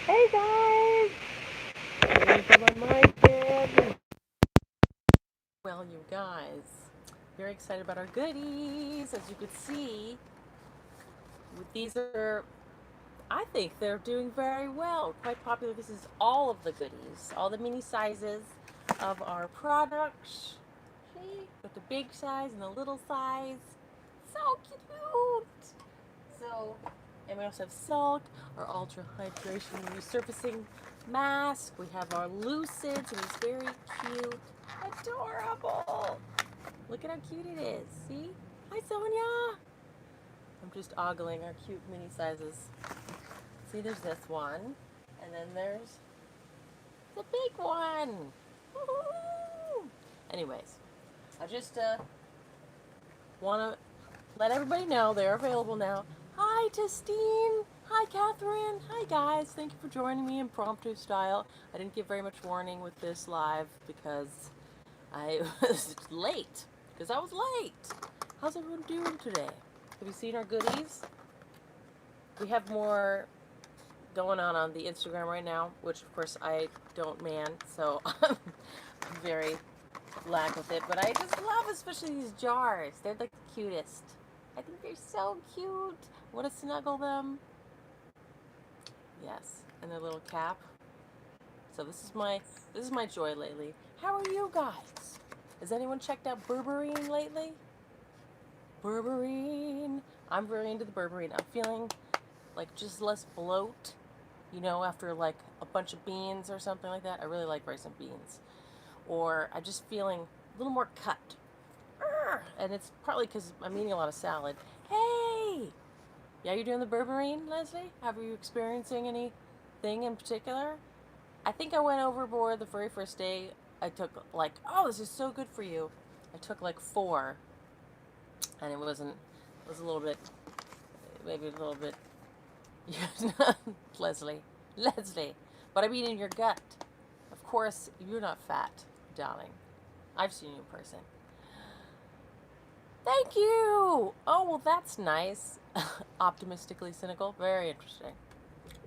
Hey guys! Waiting for my mic in. Well, you guys, very excited about our goodies. As you can see, these are, I think they're doing very well. Quite popular. This is all of the goodies, all the mini sizes of our products. See? With the big size and the little size. So cute! So, and we also have Silk, our Ultra Hydration Resurfacing Mask. We have our Lucids, and it's very cute. Adorable! Look at how cute it is. See? Hi, Sonia! I'm just ogling our cute mini sizes. See, there's this one, and then there's the big one. Woo-hoo! Anyways, I just want to let everybody know they're available now. Hi, Testine. Hi, Catherine. Hi, guys. Thank you for joining me impromptu style. I didn't give very much warning with this live because I was late. Because I was late. How's everyone doing today? Have you seen our goodies? We have more going on the Instagram right now, which of course I don't man, so I'm very lack with it. But I just love especially these jars. They're like the cutest. I think they're so cute. I want to snuggle them. Yes, and their little cap. So this is my joy lately. How are you guys? Has anyone checked out berberine lately? Berberine. I'm very into the berberine. I'm feeling like just less bloat, after like a bunch of beans or something like that. I really like rice and beans. Or I'm just feeling a little more cut. And it's partly because I'm eating a lot of salad. Hey! Yeah, you're doing the berberine, Leslie? Are you experiencing anything in particular? I think I went overboard the very first day. I took like, oh, this is so good for you. I took like 4, and it was a little bit, maybe a little bit, Leslie. But I mean in your gut. Of course, you're not fat, darling. I've seen you in person. Thank you! Oh, well, that's nice. Optimistically cynical. Very interesting.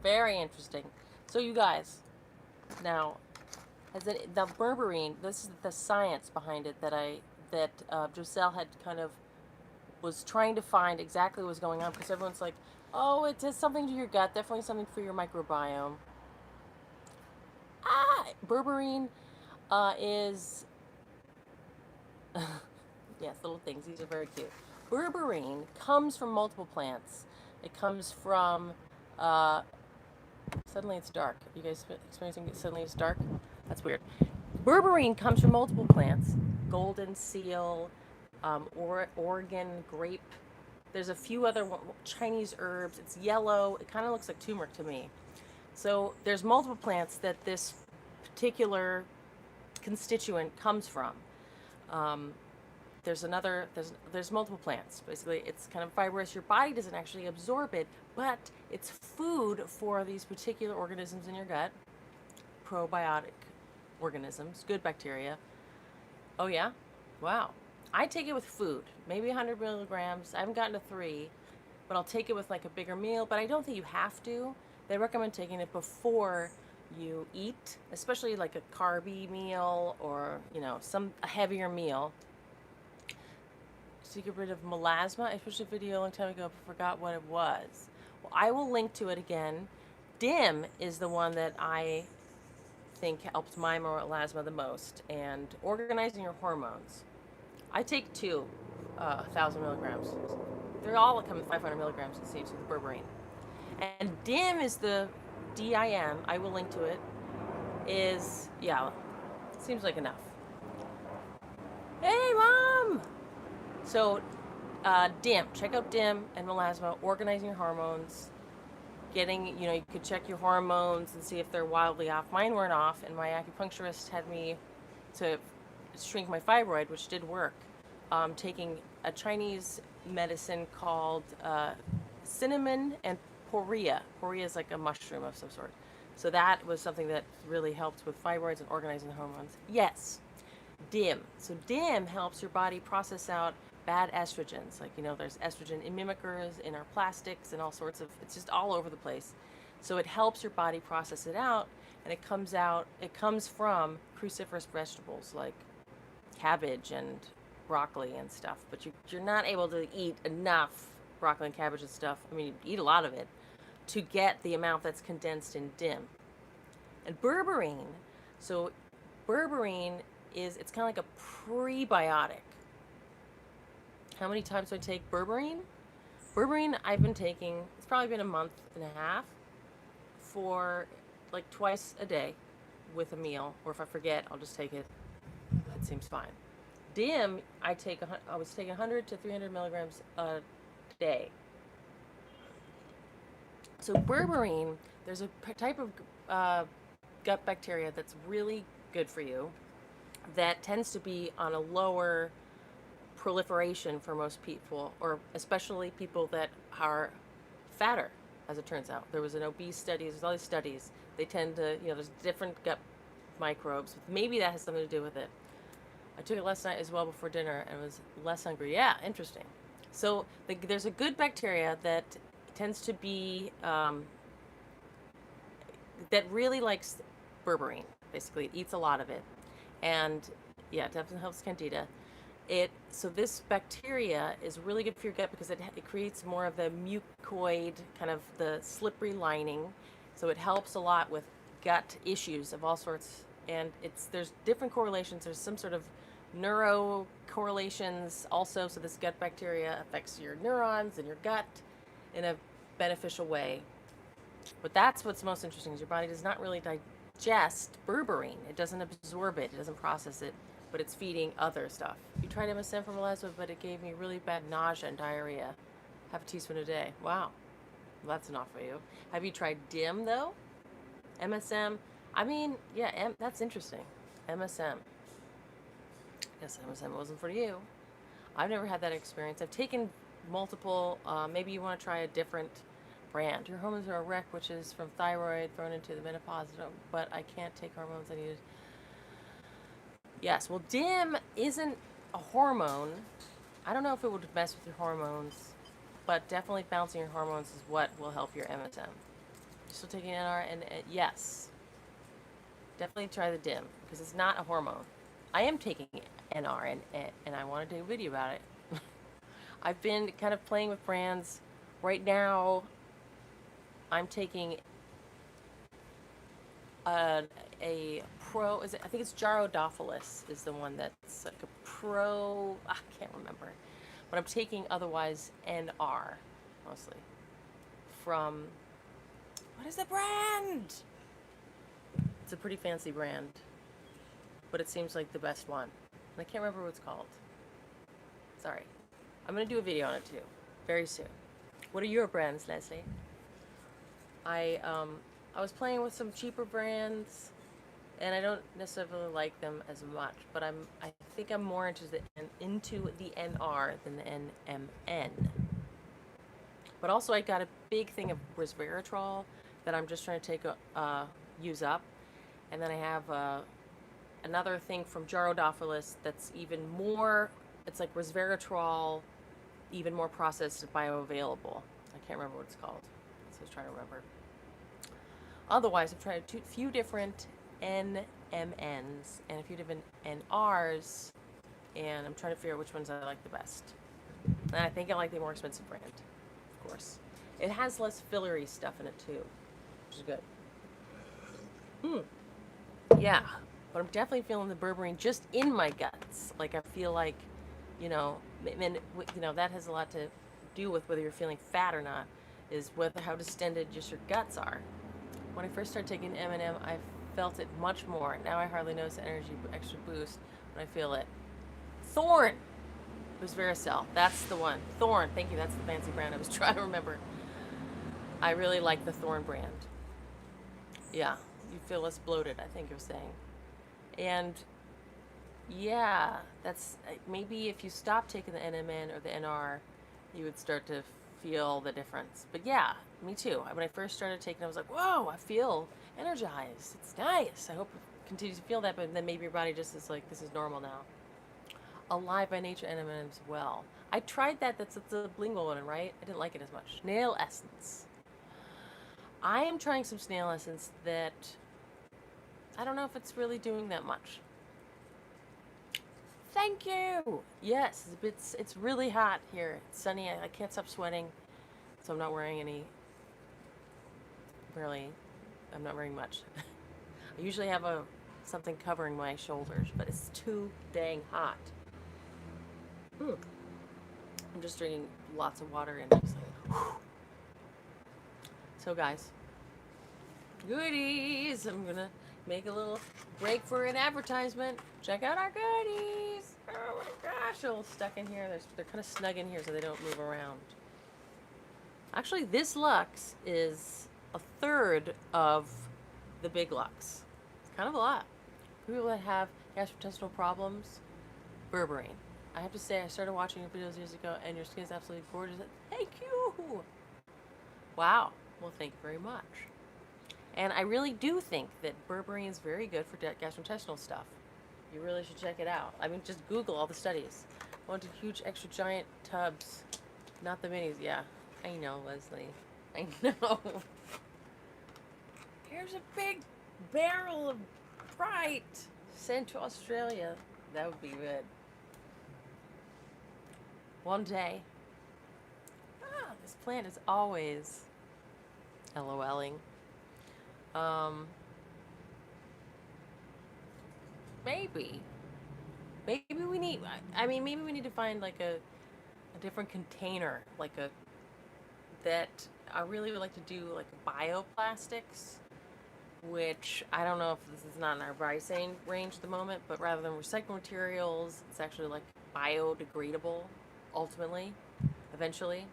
Very interesting. So, you guys, now, the berberine, this is the science behind it that Giselle had kind of was trying to find exactly what was going on because everyone's like, oh, it does something to your gut, definitely something for your microbiome. Berberine is yes, little things. These are very cute. Berberine comes from multiple plants. It comes from. Suddenly it's dark. Are you guys experiencing it? Suddenly it's dark? That's weird. Berberine comes from multiple plants. Golden seal, Oregon grape. There's a few other Chinese herbs. It's yellow. It kind of looks like turmeric to me. So there's multiple plants that this particular constituent comes from. There's multiple plants. Basically, it's kind of fibrous. Your body doesn't actually absorb it, but it's food for these particular organisms in your gut. Probiotic organisms, good bacteria. Oh yeah? Wow. I take it with food, maybe 100 milligrams. I haven't gotten to 3, but I'll take it with like a bigger meal, but I don't think you have to. They recommend taking it before you eat, especially like a carby meal or, a heavier meal. To get rid of melasma. I watched a video a long time ago, but forgot what it was. Well, I will link to it again. DIM is the one that I think helped my melasma the most, and organizing your hormones. I take 1,000 milligrams. They're all come in 500 milligrams, it seems, with the berberine. And DIM is the DIM. I will link to it. Is, yeah, seems like enough. Hey, Mom! So, DIM. Check out DIM and melasma, organizing your hormones, getting, you could check your hormones and see if they're wildly off. Mine weren't off, and my acupuncturist had me to shrink my fibroid, which did work. Taking a Chinese medicine called cinnamon and poria. Poria is like a mushroom of some sort. So that was something that really helped with fibroids and organizing the hormones. Yes, DIM. So DIM helps your body process out bad estrogens. Like, there's estrogen mimickers in our plastics and all sorts of, it's just all over the place. So it helps your body process it out, and it comes from cruciferous vegetables like cabbage and broccoli and stuff. But you're not able to eat enough broccoli and cabbage and stuff. I mean, you eat a lot of it to get the amount that's condensed in DIM. And berberine, so berberine it's kind of like a prebiotic. How many times do I take berberine? Berberine I've been taking, it's probably been a month and a half, for like twice a day with a meal, or if I forget, I'll just take it. It seems fine. DIM, I was taking 100 to 300 milligrams a day. So berberine, there's a type of gut bacteria that's really good for you that tends to be on a lower proliferation for most people, or especially people that are fatter, as it turns out. There was an obese study, there's all these studies. They tend to, there's different gut microbes. Maybe that has something to do with it. I took it last night as well before dinner and was less hungry. Yeah, interesting. So there's a good bacteria that tends to be, that really likes berberine. Basically, it eats a lot of it. And yeah, it definitely helps candida. So this bacteria is really good for your gut because it creates more of the mucoid, kind of the slippery lining. So it helps a lot with gut issues of all sorts. And there's different correlations. There's some sort of neuro correlations also. So this gut bacteria affects your neurons and your gut in a beneficial way. But that's what's most interesting, is your body does not really digest berberine. It doesn't absorb it. It doesn't process it. But it's feeding other stuff. You tried MSM from Elizabeth, but it gave me really bad nausea and diarrhea. Have a teaspoon a day. Wow. Well, that's enough for you. Have you tried DIM, though? MSM? I mean, yeah, that's interesting. MSM. Yes, MSM wasn't for you. I've never had that experience. I've taken multiple, maybe you want to try a different brand. Your hormones are a wreck, which is from thyroid thrown into the menopause, but I can't take hormones. I need. Yes, well, DIM isn't a hormone. I don't know if it would mess with your hormones, but definitely balancing your hormones is what will help your MSM. You're still taking NR, and yes, definitely try the DIM because it's not a hormone. I am taking NR, and I want to do a video about it. I've been kind of playing with brands. Right now, I'm taking a pro, I think it's Gyrodophilis is the one that's like a pro, I can't remember. But I'm taking otherwise NR, mostly. From, what is the brand? It's a pretty fancy brand, but it seems like the best one. And I can't remember what it's called. Sorry. I'm going to do a video on it too, very soon. What are your brands, Leslie? I was playing with some cheaper brands, and I don't necessarily like them as much, but I think I'm more interested into the NR than the NMN. But also I got a big thing of resveratrol that I'm just trying to use up, and then I have another thing from Gyrodophilis that's even more. It's like resveratrol, even more processed, bioavailable. I can't remember what it's called, so I was trying to remember. Otherwise, I've tried a few different NMNs and a few different NRs, and I'm trying to figure out which ones I like the best. And I think I like the more expensive brand, of course. It has less fillery stuff in it too, which is good. Yeah, but I'm definitely feeling the berberine just in my guts. Like I feel like, that has a lot to do with whether you're feeling fat or not, is how distended just your guts are. When I first started taking M&M, I felt it much more. Now I hardly notice the energy extra boost when I feel it. Thorn! It was Vericel. That's the one. Thorn. Thank you. That's the fancy brand I was trying to remember. I really like the Thorn brand. Yeah. You feel less bloated, I think you're saying. And yeah, that's maybe if you stop taking the NMN or the NR, you would start to feel the difference. But yeah, me too. When I first started taking it, I was like, whoa, I feel energized. It's nice. I hope it continues to feel that, but then maybe your body just is like, this is normal now. Alive by Nature NMN as well. I tried that. That's the lingual one, right? I didn't like it as much. Nail essence. I am trying some snail essence that I don't know if it's really doing that much. Thank you. Yes, it's really hot here. It's sunny. I can't stop sweating, so I'm not wearing any. Really, I'm not wearing much. I usually have something covering my shoulders, but it's too dang hot. Mm. I'm just drinking lots of water and just like, so guys, goodies. I'm gonna make a little break for an advertisement. Check out our goodies. Oh my gosh, they're all stuck in here. They're kind of snug in here so they don't move around. Actually, this Lux is a third of the big Lux. It's kind of a lot. People that have gastrointestinal problems, berberine. I have to say, I started watching your videos years ago, and your skin is absolutely gorgeous. Thank you. Wow. Well, thank you very much. And I really do think that berberine is very good for gastrointestinal stuff. You really should check it out. I mean, just Google all the studies. I wanted huge, extra giant tubs, not the minis. Yeah, I know, Leslie. I know. Here's a big barrel of Sprite. Sent to Australia. That would be good. One day. Ah, this plant is always LOLing. Maybe we need. I mean, maybe we need to find like a different container, like a that I really would like to do like bioplastics, which I don't know if this is not in our pricing range at the moment, but rather than recycled materials, it's actually like biodegradable. Ultimately, eventually,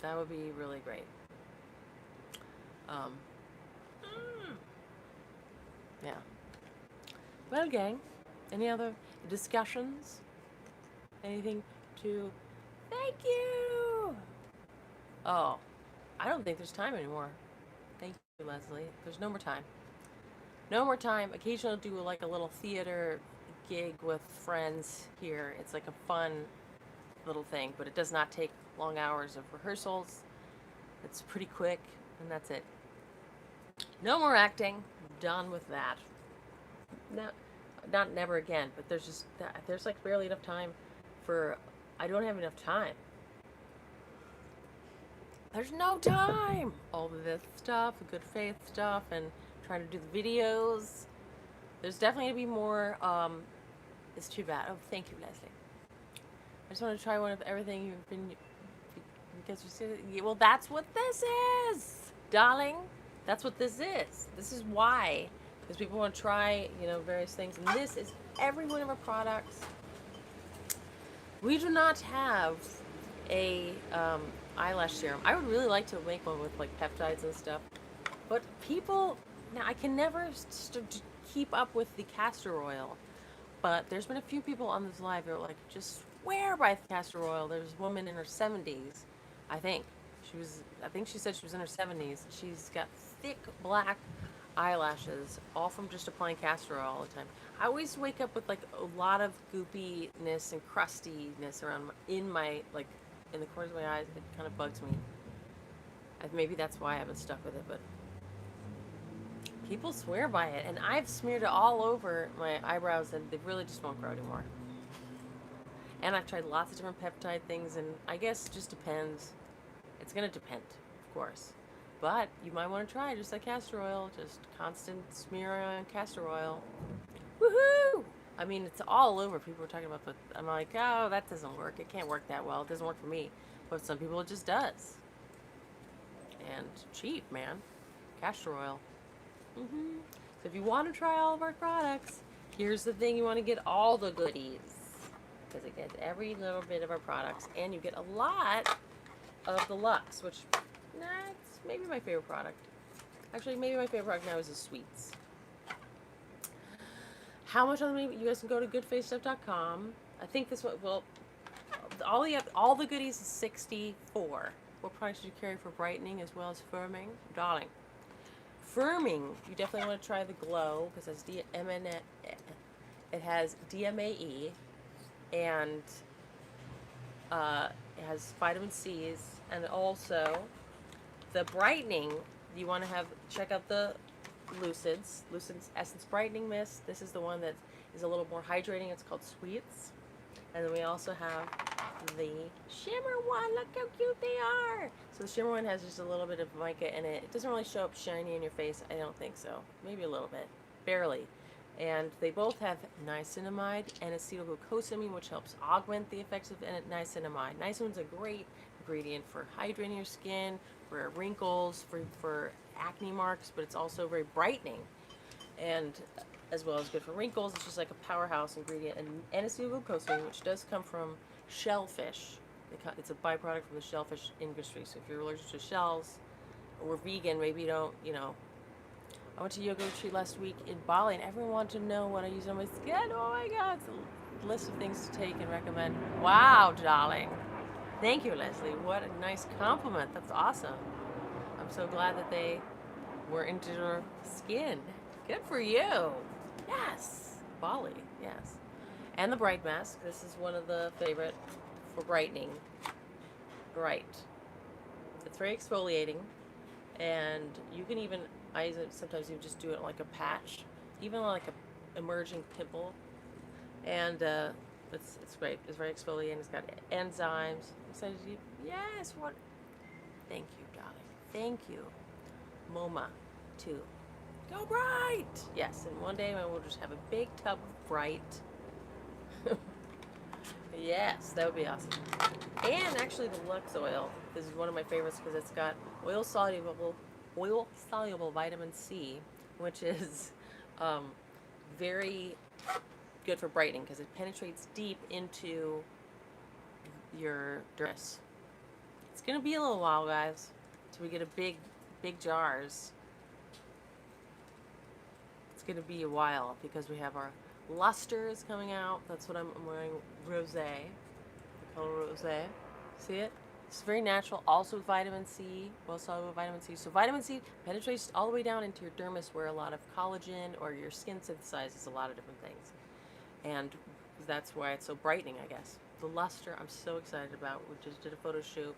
that would be really great. Yeah. Well, gang, any other discussions? Anything to thank you? Oh, I don't think there's time anymore. Thank you, Leslie. There's no more time. No more time. Occasionally I'll do like a little theater gig with friends here. It's like a fun little thing, but it does not take long hours of rehearsals. It's pretty quick, and that's it. No more acting. Done with that. No, not never again, but there's like barely enough time for, I don't have enough time. There's no time. All of this stuff, the good faith stuff, and trying to do the videos. There's definitely going to be more. It's too bad. Oh, thank you, Leslie. I just want to try one of everything you've been, because you see, well, that's what this is, darling. That's what this is. This is why, because people want to try, various things, and this is every one of our products. We do not have a eyelash serum. I would really like to make one with like peptides and stuff, but people, now I can never keep up with the castor oil, but there's been a few people on this live that are like, just swear by the castor oil. There's a woman in her 70s, I think she said she was in her 70s. She's got thick black eyelashes, all from just applying castor oil all the time. I always wake up with like a lot of goopiness and crustiness around in the corners of my eyes. It kind of bugs me. Maybe that's why I haven't stuck with it, but people swear by it, and I've smeared it all over my eyebrows, and they really just won't grow anymore. And I've tried lots of different peptide things, and I guess it just depends. It's going to depend, of course. But you might want to try just like castor oil, just constant smear on castor oil. Woohoo! I mean, it's all over. People are talking about, but I'm like, oh, that doesn't work. It can't work that well. It doesn't work for me. But some people it just does. And cheap, man. Castor oil. So if you want to try all of our products, here's the thing. You want to get all the goodies, because it gets every little bit of our products, and you get a lot of the Lux, which it's maybe my favorite product. Actually, maybe my favorite product now is the sweets. How much on the you guys can go to goodfacestuff.com. I think this one, well, all the goodies is $64. What products do you carry for brightening as well as firming? Darling. Firming, you definitely want to try the Glow, because it has DMAE, and it has vitamin C's, and also the brightening you want to check out the Lucid's Essence Brightening Mist. This is the one that is a little more hydrating. It's called Sweets. And then we also have the shimmer one. Look how cute they are. So the shimmer one has just a little bit of mica in it. It doesn't really show up shiny in your face. I don't think so. Maybe a little bit. Barely. And they both have niacinamide and acetylglucosamine, which helps augment the effects of niacinamide. Niacinamide is a great ingredient for hydrating your skin, for wrinkles, for acne marks, but it's also very brightening, and as well as good for wrinkles. It's just like a powerhouse ingredient. And acetylglucosamine, which does come from shellfish. It's a byproduct from the shellfish industry. So if you're allergic to shells or vegan, maybe you don't, I went to yoga retreat last week in Bali, and everyone wanted to know what I use on my skin. Oh my God, it's a list of things to take and recommend. Wow, darling. Thank you, Leslie. What a nice compliment. That's awesome. I'm so glad that they were into your skin. Good for you. Yes. Bali, yes. And the Bright Mask. This is one of the favorite for brightening. Bright. It's very exfoliating, and you can even, sometimes you just do it like a patch, even like a emerging pimple, and it's great. It's very exfoliating. It's got enzymes. Excited to yes. What? Thank you, darling. Thank you, MoMA, too. Go Bright. Yes, and one day we'll just have a big tub of Bright. Yes, that would be awesome. And actually, the Lux oil. This is one of my favorites because it's got oil soluble vitamin C, which is very good for brightening because it penetrates deep into your dermis. It's gonna be a little while, guys, till we get a big jars. It's gonna be a while because we have our lusters coming out. That's what I'm wearing. Rosé, the color rosé. See it? It's very natural. Also with vitamin C, well-soluble vitamin C. So vitamin C penetrates all the way down into your dermis, where a lot of collagen or your skin synthesizes a lot of different things, and that's why it's so brightening, I guess. The luster, I'm so excited about. We just did a photo shoot.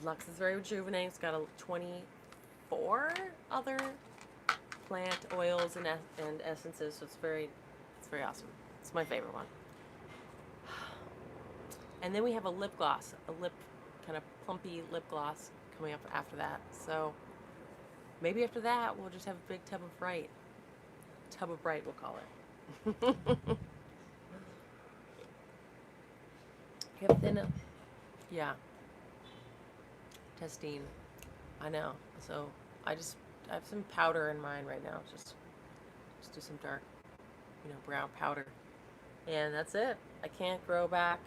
Lux is very rejuvenating. It's got 24 other plant oils and essences, so it's very awesome. It's my favorite one. And then we have a lip gloss, a lip kind of plumpy lip gloss coming up after that. So maybe after that we'll just have a big tub of Bright. Tub of Bright, we'll call it. You have thin, yeah. Testine, I know. So I have some powder in mine right now. Just do some dark, brown powder, and that's it. I can't grow back.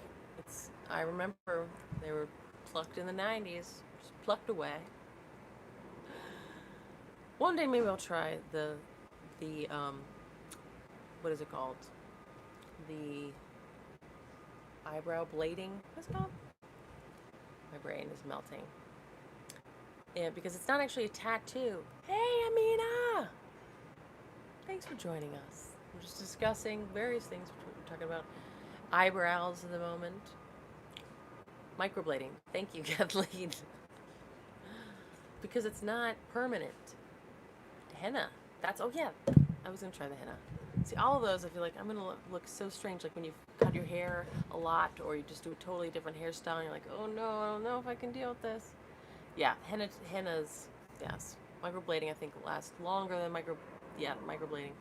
I remember they were plucked in the 90s, just plucked away. One day maybe I'll try the what is it called? The eyebrow blading. What's it called? My brain is melting. Yeah, because it's not actually a tattoo. Hey, Amina! Thanks for joining us. We're just discussing various things. We're talking about eyebrows at the moment. Microblading. Thank you, Kathleen. Because it's not permanent. Henna. Oh yeah. I was going to try the henna. See, all of those, I feel like I'm going to look so strange. Like when you cut your hair a lot, or you just do a totally different hairstyle, and you're like, oh no, I don't know if I can deal with this. Yeah, henna's, yes. Microblading, I think, lasts longer than microblading.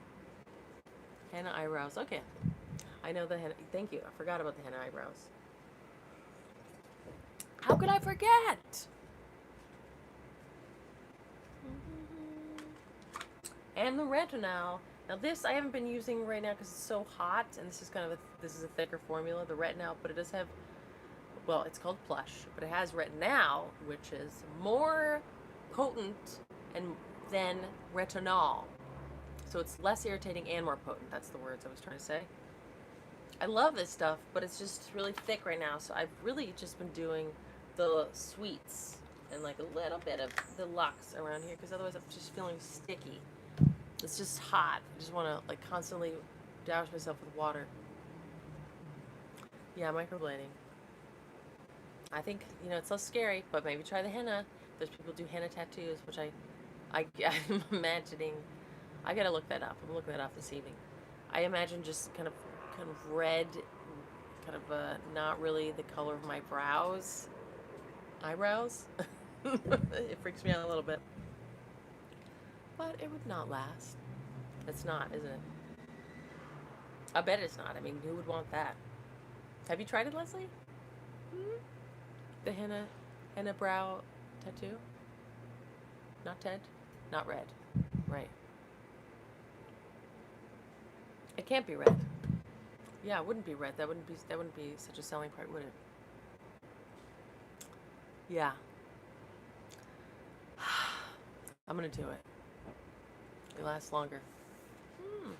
Henna eyebrows. Okay. I know the henna. Thank you. I forgot about the henna eyebrows. How could I forget? And the retinol. Now this I haven't been using right now because it's so hot, and this is a thicker formula, the retinol, but it does have, well, it's called Plush, but it has retinol, which is more potent than retinol. So it's less irritating and more potent. That's the words I was trying to say. I love this stuff, but it's just really thick right now, so I've really just been doing the sweets and like a little bit of the Lux around here, because otherwise I'm just feeling sticky. It's just hot. I just want to like constantly douse myself with water. Yeah, microblading. I think, it's less scary, but maybe try the henna. There's people who do henna tattoos, which I'm imagining. I gotta look that up. I'm looking that up this evening. I imagine just kind of red, kind of not really the color of my eyebrows. It freaks me out a little bit, but it would not last. It's not, isn't it? I bet it's not. I mean, who would want that? Have you tried it, Leslie? Hmm? The henna brow tattoo? Not Ted? Not red. Right. It can't be red. Yeah, it wouldn't be red. That wouldn't be such a selling point, would it? Yeah. I'm gonna do it. It lasts longer. Hmm.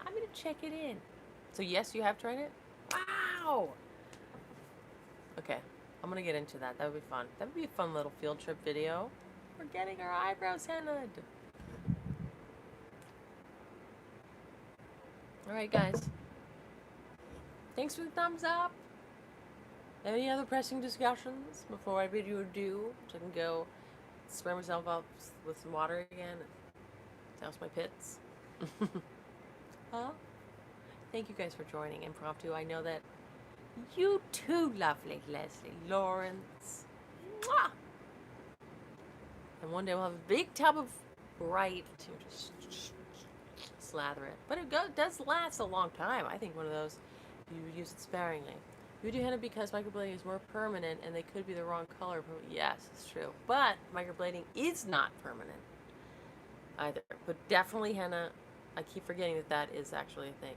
I'm gonna check it in. So yes, you have tried it? Wow! Okay. I'm gonna get into that. That would be fun. That would be a fun little field trip video. We're getting our eyebrows hennaed. Alright guys. Thanks for the thumbs up. Any other pressing discussions before I bid you adieu? So I can go spray myself up with some water again and douse my pits. Huh? Thank you guys for joining Impromptu. I know that you too, lovely Leslie Lawrence. Mwah! And one day we'll have a big tub of Bright to just slather it. But it does last a long time. I think one of those, you use it sparingly. You do henna because microblading is more permanent and they could be the wrong color. Yes, it's true. But microblading is not permanent either. But definitely henna. I keep forgetting that that is actually a thing.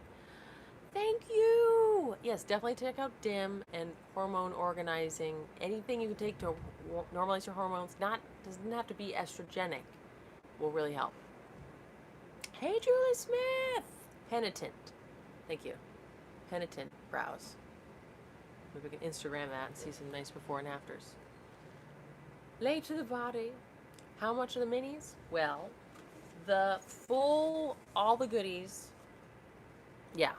Thank you! Yes, definitely check out DIM and hormone organizing. Anything you can take to normalize your hormones, doesn't have to be estrogenic, will really help. Hey, Julie Smith! Penitent. Thank you. Penitent brows. Maybe we can Instagram that and see some nice before and afters. Late to the body. How much are the minis? Well, the full, all the goodies. Yeah.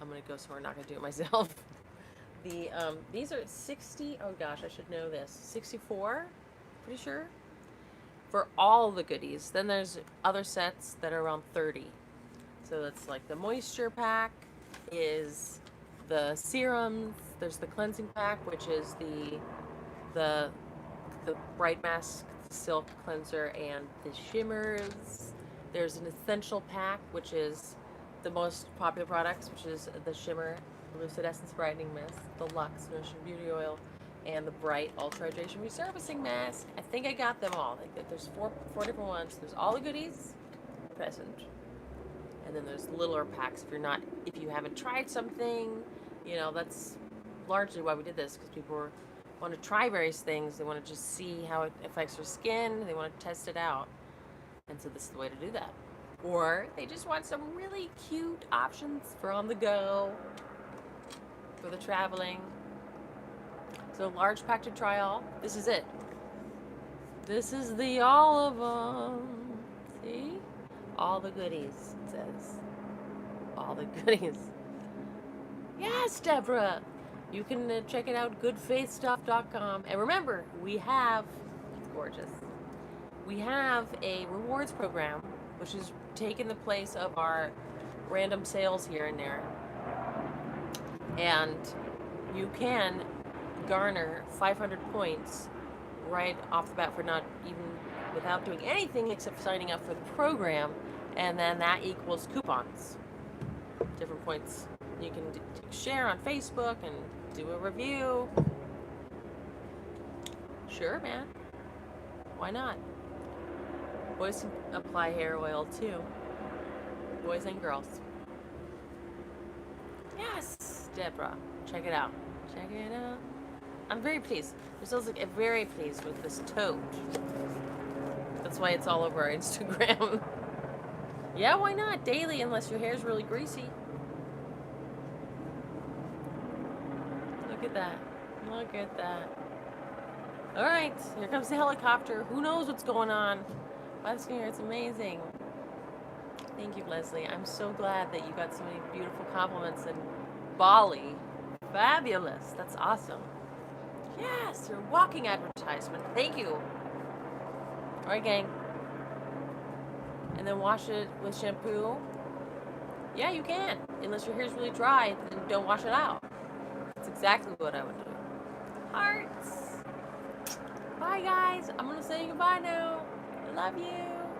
I'm gonna go somewhere, not gonna do it myself. These are 60, oh gosh, I should know this. 64, pretty sure. For all the goodies. Then there's other sets that are around 30. So that's like the moisture pack is the serums. There's the cleansing pack, which is the Bright Mask Silk Cleanser and the shimmers. There's an essential pack, which is the most popular products, which is the Shimmer Lucid Essence Brightening Mist, the LUX Nourishing Beauty Oil, and the Bright Ultra Hydration Resurfacing Mask. I think I got them all. There's four different ones. There's all the goodies present, and then there's littler packs if you haven't tried something. You know, that's largely why we did this, because people want to try various things. They want to just see how it affects their skin. They want to test it out, and so this is the way to do that. Or they just want some really cute options for on the go, for the traveling. So large pack to try all. This is it. This is the all of them. See? All the goodies, it says. All the goodies. Yes, Deborah. You can check it out, goodfaithstuff.com. And remember, we have, it's gorgeous, we have a rewards program, which is taking the place of our random sales here and there. And you can garner 500 points right off the bat for not even, without doing anything except signing up for the program, and then that equals coupons. Different points. You can share on Facebook and do a review. Sure, man. Why not? Boys can apply hair oil too. Boys and girls. Yes, Deborah. Check it out. Check it out. I'm very pleased. I'm very pleased with this tote. That's why it's all over our Instagram. Yeah, why not? Daily, unless your hair's really greasy. Look at that. Look at that. All right, here comes the helicopter. Who knows what's going on? Last year, it's amazing. Thank you, Leslie. I'm so glad that you got so many beautiful compliments in Bali. Fabulous. That's awesome. Yes, your walking advertisement. Thank you. Alright, gang. And then wash it with shampoo. Yeah, you can. Unless your hair's really dry, then don't wash it out. That's exactly what I would do. Hearts. Bye, guys. I'm going to say goodbye now. I love you.